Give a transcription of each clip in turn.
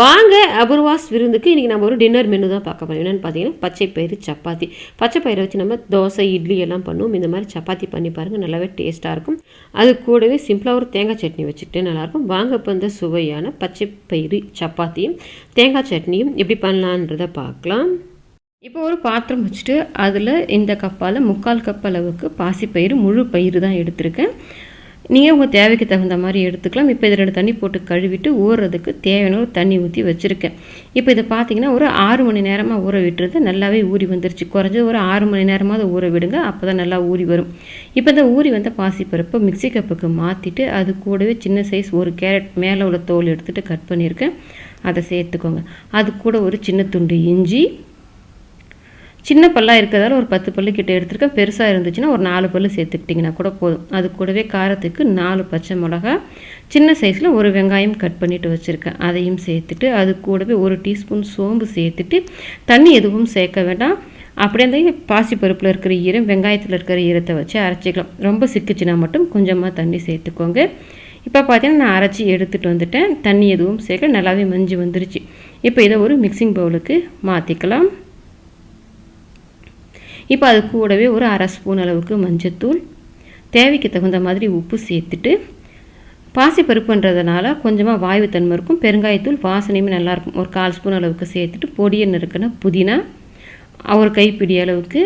வாங்க அபூர்வாஸ் விருந்துக்கு இன்றைக்கி நம்ம ஒரு டின்னர் மெனு தான் பார்க்க போகிறோம். என்னென்னு பார்த்தீங்கன்னா பச்சை பயிறு சப்பாத்தி. பச்சை பயிரை வச்சு நம்ம தோசை இட்லி எல்லாம் பண்ணுவோம். இந்த மாதிரி சப்பாத்தி பண்ணி பாருங்கள், நல்லாவே டேஸ்ட்டாக இருக்கும். அது கூடவே சிம்பிளாக ஒரு தேங்காய் சட்னி வச்சுக்கிட்டு நல்லாயிருக்கும். வாங்க இப்போ இந்த சுவையான பச்சை பயிறு சப்பாத்தியும் தேங்காய் சட்னியும் எப்படி பண்ணலான்றதை பார்க்கலாம். இப்போ ஒரு பாத்திரம் வச்சுட்டு அதில் இந்த கப்பால் 3/4 கப் அளவுக்கு பாசிப்பயிறு முழு பயிறு தான் எடுத்திருக்கேன். நீங்கள் உங்கள் தேவைக்கு தகுந்த மாதிரி எடுத்துக்கலாம். இப்போ இதில் 2 தண்ணி போட்டு கழுவிட்டு ஊறுறதுக்கு தேவையான ஒரு தண்ணி ஊற்றி வச்சுருக்கேன். இப்போ இதை பார்த்தீங்கன்னா ஒரு 6 மணி நேரமாக ஊற விட்டுறது நல்லாவே ஊறி வந்துருச்சு. குறைஞ்சது ஒரு 6 மணி நேரமாவது ஊற விடுங்க, அப்போ தான் நல்லா ஊறி வரும். இப்போ இந்த ஊறி வந்த பாசிப்பருப்பை மிக்சி கப்புக்கு மாற்றிட்டு அது கூடவே சின்ன சைஸ் ஒரு கேரட் மேலே உள்ள தோல் எடுத்துகிட்டு கட் பண்ணியிருக்கேன், அதை சேர்த்துக்கோங்க. அது கூட ஒரு சின்ன துண்டு இஞ்சி, சின்ன பல்லாக இருக்கிறதால ஒரு 10 பல்லு கிட்ட எடுத்துருக்கேன். பெருசாக இருந்துச்சுன்னா ஒரு 4 பல்லு சேர்த்துக்கிட்டிங்கன்னா கூட போதும். அது கூடவே காரத்துக்கு 4 பச்சை மிளகா, சின்ன சைஸில் ஒரு வெங்காயம் கட் பண்ணிவிட்டு வச்சுருக்கேன், அதையும் சேர்த்துட்டு அது கூடவே 1 டீஸ்பூன் சோம்பு சேர்த்துட்டு தண்ணி எதுவும் சேர்க்க வேண்டாம். அப்படியே அந்த பாசிப்பருப்பில் இருக்கிற ஈரம் வெங்காயத்தில் இருக்கிற ஈரத்தை வச்சு அரைச்சிக்கலாம். ரொம்ப சிக்கிச்சுன்னா மட்டும் கொஞ்சமாக தண்ணி சேர்த்துக்கோங்க. இப்போ பார்த்தீங்கன்னா நான் அரைச்சி எடுத்துகிட்டு வந்துட்டேன். தண்ணி எதுவும் சேர்க்க நல்லாவே மஞ்சு வந்துருச்சு. இப்போ இதை ஒரு மிக்சிங் பவுலுக்கு மாற்றிக்கலாம். இப்போ அது கூடவே ஒரு 1/2 ஸ்பூன் அளவுக்கு மஞ்சத்தூள், தேவைக்கு தகுந்த மாதிரி உப்பு சேர்த்துட்டு, பாசிப்பருப்புன்றதுனால கொஞ்சமாக வாய்வு தன்மை இருக்கும், பெருங்காயத்தூள் வாசனையுமே நல்லாயிருக்கும், ஒரு 1/4 ஸ்பூன் அளவுக்கு சேர்த்துட்டு பொடியை நறுக்கின புதினா ஒரு கைப்பிடி அளவுக்கு,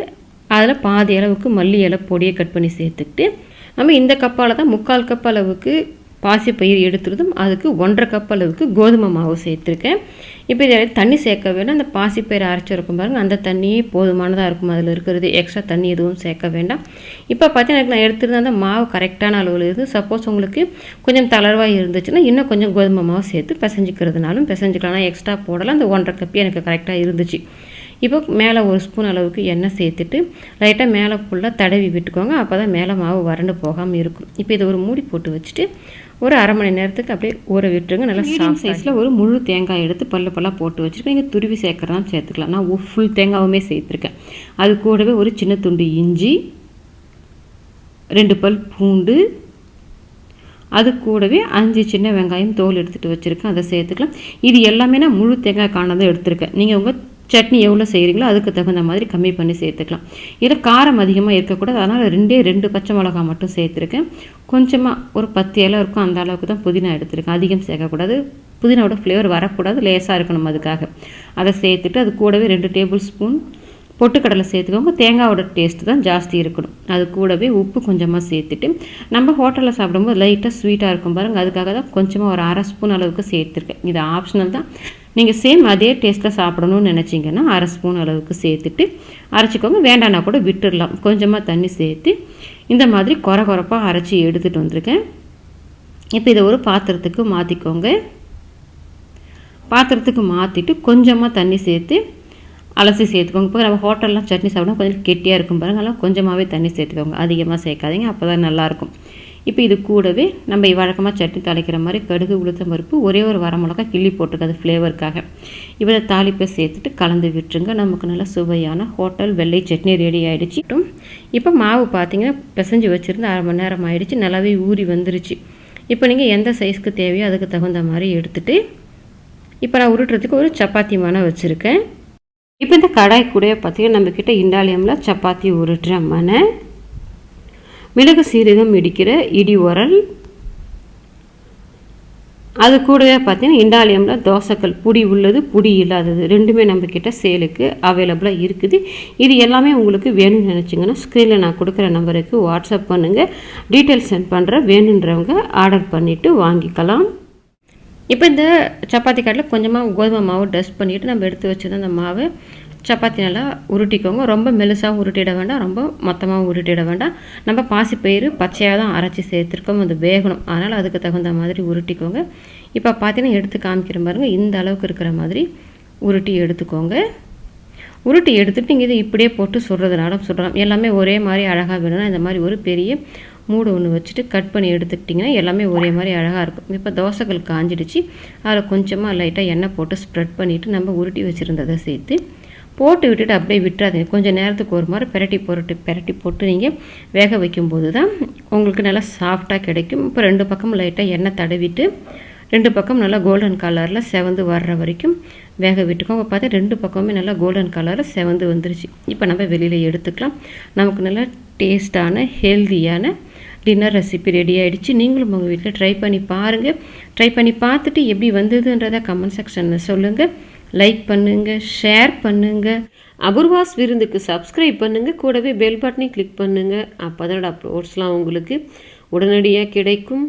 அதில் பாதி அளவுக்கு மல்லி இலை பொடியை கட் பண்ணி சேர்த்துக்கிட்டு, நம்ம இந்த கப்பால் தான் 3/4 கப் அளவுக்கு பாசிப்பயிறு எடுத்துருதும் அதுக்கு 1/2 கப் அளவுக்கு கோதுமை மாவு சேர்த்துருக்கேன். இப்போ இதில் தண்ணி சேர்க்க வேண்டாம். அந்த பாசிப்பயிறு அரைச்சிருக்கும் பாருங்கள், அந்த தண்ணியே போதுமானதாக இருக்கும். அதில் இருக்கிறது எக்ஸ்ட்ரா தண்ணி எதுவும் சேர்க்க வேண்டாம். இப்போ பார்த்தீங்கன்னா எனக்கு நான் எடுத்துருந்த அந்த மாவு கரெக்டான அளவில் இருந்து, சப்போஸ் உங்களுக்கு கொஞ்சம் தளர்வாக இருந்துச்சுன்னா இன்னும் கொஞ்சம் கோதுமை மாவு சேர்த்து பிசைஞ்சிக்கிறதுனாலும் பிசைஞ்சிக்கலாம். நான் எக்ஸ்ட்ரா போடலாம். அந்த 1/2 கப்பே எனக்கு கரெக்டாக இருந்துச்சு. இப்போ மேலே 1 ஸ்பூன் அளவுக்கு எண்ணெய் சேர்த்துட்டு லைட்டாக மேலே ஃபுல்லாக தடவி விட்டுக்கோங்க. அப்போ தான் மேலே மாவு வறண்டு போகாமல் இருக்கும். இப்போ இதை ஒரு மூடி போட்டு வச்சுட்டு ஒரு 1/2 மணி நேரத்துக்கு அப்படியே ஊற விட்டுருங்க. நல்லா சாஃப்ட் சைஸில் ஒரு முழு தேங்காய் எடுத்து பல்லாக போட்டு வச்சுருக்கேன். நீங்கள் துருவி சேர்க்குறதான் சேர்த்துக்கலாம். நான் ஃபுல் தேங்காவுமே சேர்த்துருக்கேன். அது கூடவே ஒரு சின்ன துண்டு இஞ்சி, 2 பல் பூண்டு, அது கூடவே 5 சின்ன வெங்காயம் தோல் எடுத்துகிட்டு வச்சுருக்கேன், அதை சேர்த்துக்கலாம். இது எல்லாமே நான் முழு தேங்காய் காணாதான் எடுத்திருக்கேன். நீங்கள் உங்கள் சட்னி எவ்வளோ செய்கிறீங்களோ அதுக்கு தகுந்த மாதிரி கம்மி பண்ணி சேர்த்துக்கலாம். இதில் காரம் அதிகமாக இருக்கக்கூடாது, அதனால் 2 பச்சை மிளகா மட்டும் சேர்த்துருக்கேன். கொஞ்சமாக ஒரு 10 இலை இருக்கும், அந்த அளவுக்கு தான் புதினா எடுத்துருக்கேன். அதிகம் சேர்க்கக்கூடாது, புதினாவோட ஃப்ளேவர் வரக்கூடாது, லேசாக இருக்கணும் அதுக்காக. அதை சேர்த்துட்டு அது கூடவே 2 டேபிள் ஸ்பூன் பொட்டுக்கடலை சேர்த்துக்கோங்க. தேங்காயோட டேஸ்ட்டு தான் ஜாஸ்தி இருக்கணும். அது கூடவே உப்பு கொஞ்சமாக சேர்த்துட்டு, நம்ம ஹோட்டலில் சாப்பிடும்போது லைட்டாக ஸ்வீட்டாக இருக்கும் பாருங்கள், அதுக்காக தான் கொஞ்சமாக ஒரு 1/2 ஸ்பூன் அளவுக்கு சேர்த்துருக்கேன். இது ஆப்ஷனல் தான். நீங்கள் சேம் அதே டேஸ்ட்டில் சாப்பிடணும்னு நினச்சிங்கன்னா 1/2 ஸ்பூன் அளவுக்கு சேர்த்துட்டு அரைச்சிக்கோங்க. வேண்டான்னா கூட விட்டுடலாம். கொஞ்சமாக தண்ணி சேர்த்து இந்த மாதிரி குறப்பாக அரைச்சி எடுத்துகிட்டு வந்திருக்கேன். இப்போ இதை ஒரு பாத்திரத்துக்கு மாற்றிக்கோங்க. பாத்திரத்துக்கு மாற்றிட்டு கொஞ்சமாக தண்ணி சேர்த்து அலசி சேர்த்துக்கோங்க. இப்போ நம்ம ஹோட்டல்லாம் சட்னி சாப்பிடணும் கொஞ்சம் கெட்டியாக இருக்கும் பாருங்கள், அதெல்லாம் கொஞ்சமாகவே தண்ணி சேர்த்துக்கோங்க, அதிகமாக சேர்க்காதீங்க, அப்போ தான் நல்லாயிருக்கும். இப்போ இது கூடவே நம்ம வழக்கமாக சட்னி தாளிக்கிற மாதிரி கடுகு, உளுத்தம் பருப்பு, ஒரே ஒரு வரமிளகா கிள்ளி போட்டுருக்காது ஃப்ளேவருக்காக. இப்போ தாளிப்பை சேர்த்துட்டு கலந்து விட்டுருங்க. நமக்கு நல்லா சுவையான ஹோட்டல் வெள்ளை சட்னி ரெடி ஆகிடுச்சு. இப்போ மாவு பார்த்தீங்கன்னா பிசைஞ்சு வச்சுருந்து 1/2 மணி நேரம் ஆகிடுச்சு, நல்லாவே ஊறி வந்துருச்சு. இப்போ நீங்கள் எந்த சைஸ்க்கு தேவையோ அதுக்கு தகுந்த மாதிரி எடுத்துகிட்டு இப்போ நான் உருட்டுறதுக்கு ஒரு சப்பாத்தி மனை வச்சுருக்கேன். இப்போ இந்த கடாய் கூட பார்த்தீங்கன்னா நம்மக்கிட்ட இண்டாலியமில் சப்பாத்தி உருட்டுற மனை, மிளகு சீரகம் இடிக்கிற இடி உரல், அது கூடவே பார்த்தீங்கன்னா இண்டாலியமில் தோசைக்கல், புடி உள்ளது புடி இல்லாதது ரெண்டுமே நம்மக்கிட்ட சேலுக்கு அவைலபிளாக இருக்குது. இது எல்லாமே உங்களுக்கு வேணும்னு நினச்சிங்கன்னா ஸ்க்ரீனில் நான் கொடுக்குற நம்பருக்கு வாட்ஸ்அப் பண்ணுங்கள், டீட்டெயில்ஸ் சென்ட் பண்ணுறேன். வேணுன்றவங்க ஆர்டர் பண்ணிவிட்டு வாங்கிக்கலாம். இப்போ இந்த சப்பாத்தி கட்டில் கொஞ்சமாக கோதுமை மாவு டஸ்ட் பண்ணிவிட்டு நம்ம எடுத்து வச்சுருந்த அந்த மாவை சப்பாத்தி நல்லா உருட்டிக்கோங்க. ரொம்ப மெலுசாகவும் உருட்டிட வேண்டாம், ரொம்ப மொத்தமாக உருட்டிட வேண்டாம். நம்ம பாசிப்பயிறு பச்சையாக தான் அரைச்சி சேர்த்துருக்கோம், அது வேகணும், அதனால் அதுக்கு தகுந்த மாதிரி உருட்டிக்கோங்க. இப்போ பார்த்தீங்கன்னா எடுத்து காமிக்கிற பாருங்கள், இந்த அளவுக்கு இருக்கிற மாதிரி உருட்டி எடுத்துக்கோங்க. உருட்டி எடுத்துகிட்டு நீங்கள் இதை இப்படியே போட்டு சுடுறதுனாலும் சுடலாம். எல்லாமே ஒரே மாதிரி அழகாக வேணும்னா இந்த மாதிரி ஒரு பெரிய மூடு ஒன்று வச்சுட்டு கட் பண்ணி எடுத்துக்கிட்டிங்கன்னா எல்லாமே ஒரே மாதிரி அழகாக இருக்கும். இப்போ தோசைகள் காஞ்சிடுச்சு, அதில் கொஞ்சமாக லைட்டாக எண்ணெய் போட்டு ஸ்ப்ரெட் பண்ணிவிட்டு நம்ம உருட்டி வச்சுருந்ததை சேர்த்து போட்டு விட்டுட்டு அப்படியே விட்டுறாதீங்க. கொஞ்சம் நேரத்துக்கு ஒரு மாதிரி பெரட்டி போட்டு நீங்கள் வேக வைக்கும்போது தான் உங்களுக்கு நல்லா சாஃப்டாக கிடைக்கும். இப்போ 2 பக்கமும் லைட்டாக எண்ணெய் தடவிட்டு 2 பக்கம் நல்லா கோல்டன் கலரில் செவந்து வர்ற வரைக்கும் வேக விட்டுக்கோங்க. பார்த்தா 2 பக்கமுமே நல்லா கோல்டன் கலரில் செவந்து வந்துருச்சு. இப்போ நம்ம வெளியில் எடுத்துக்கலாம். நமக்கு நல்லா டேஸ்டான ஹெல்தியான டின்னர் ரெசிபி ரெடி ஆகிடுச்சு. நீங்களும் உங்கள் வீட்டில் ட்ரை பண்ணி பாருங்கள். ட்ரை பண்ணி பார்த்துட்டு எப்படி வந்ததுன்றதை கமெண்ட் செக்ஷனில் சொல்லுங்கள். லைக் பண்ணுங்கள், ஷேர் பண்ணுங்கள். அபூர்வாஸ் விருந்துக்கு சப்ஸ்கிரைப் பண்ணுங்கள். கூடவே பெல் பட்டனை கிளிக் பண்ணுங்கள். அப்போ தான் அப்லோட்ஸ்லாம் உங்களுக்கு உடனடியாக கிடைக்கும்.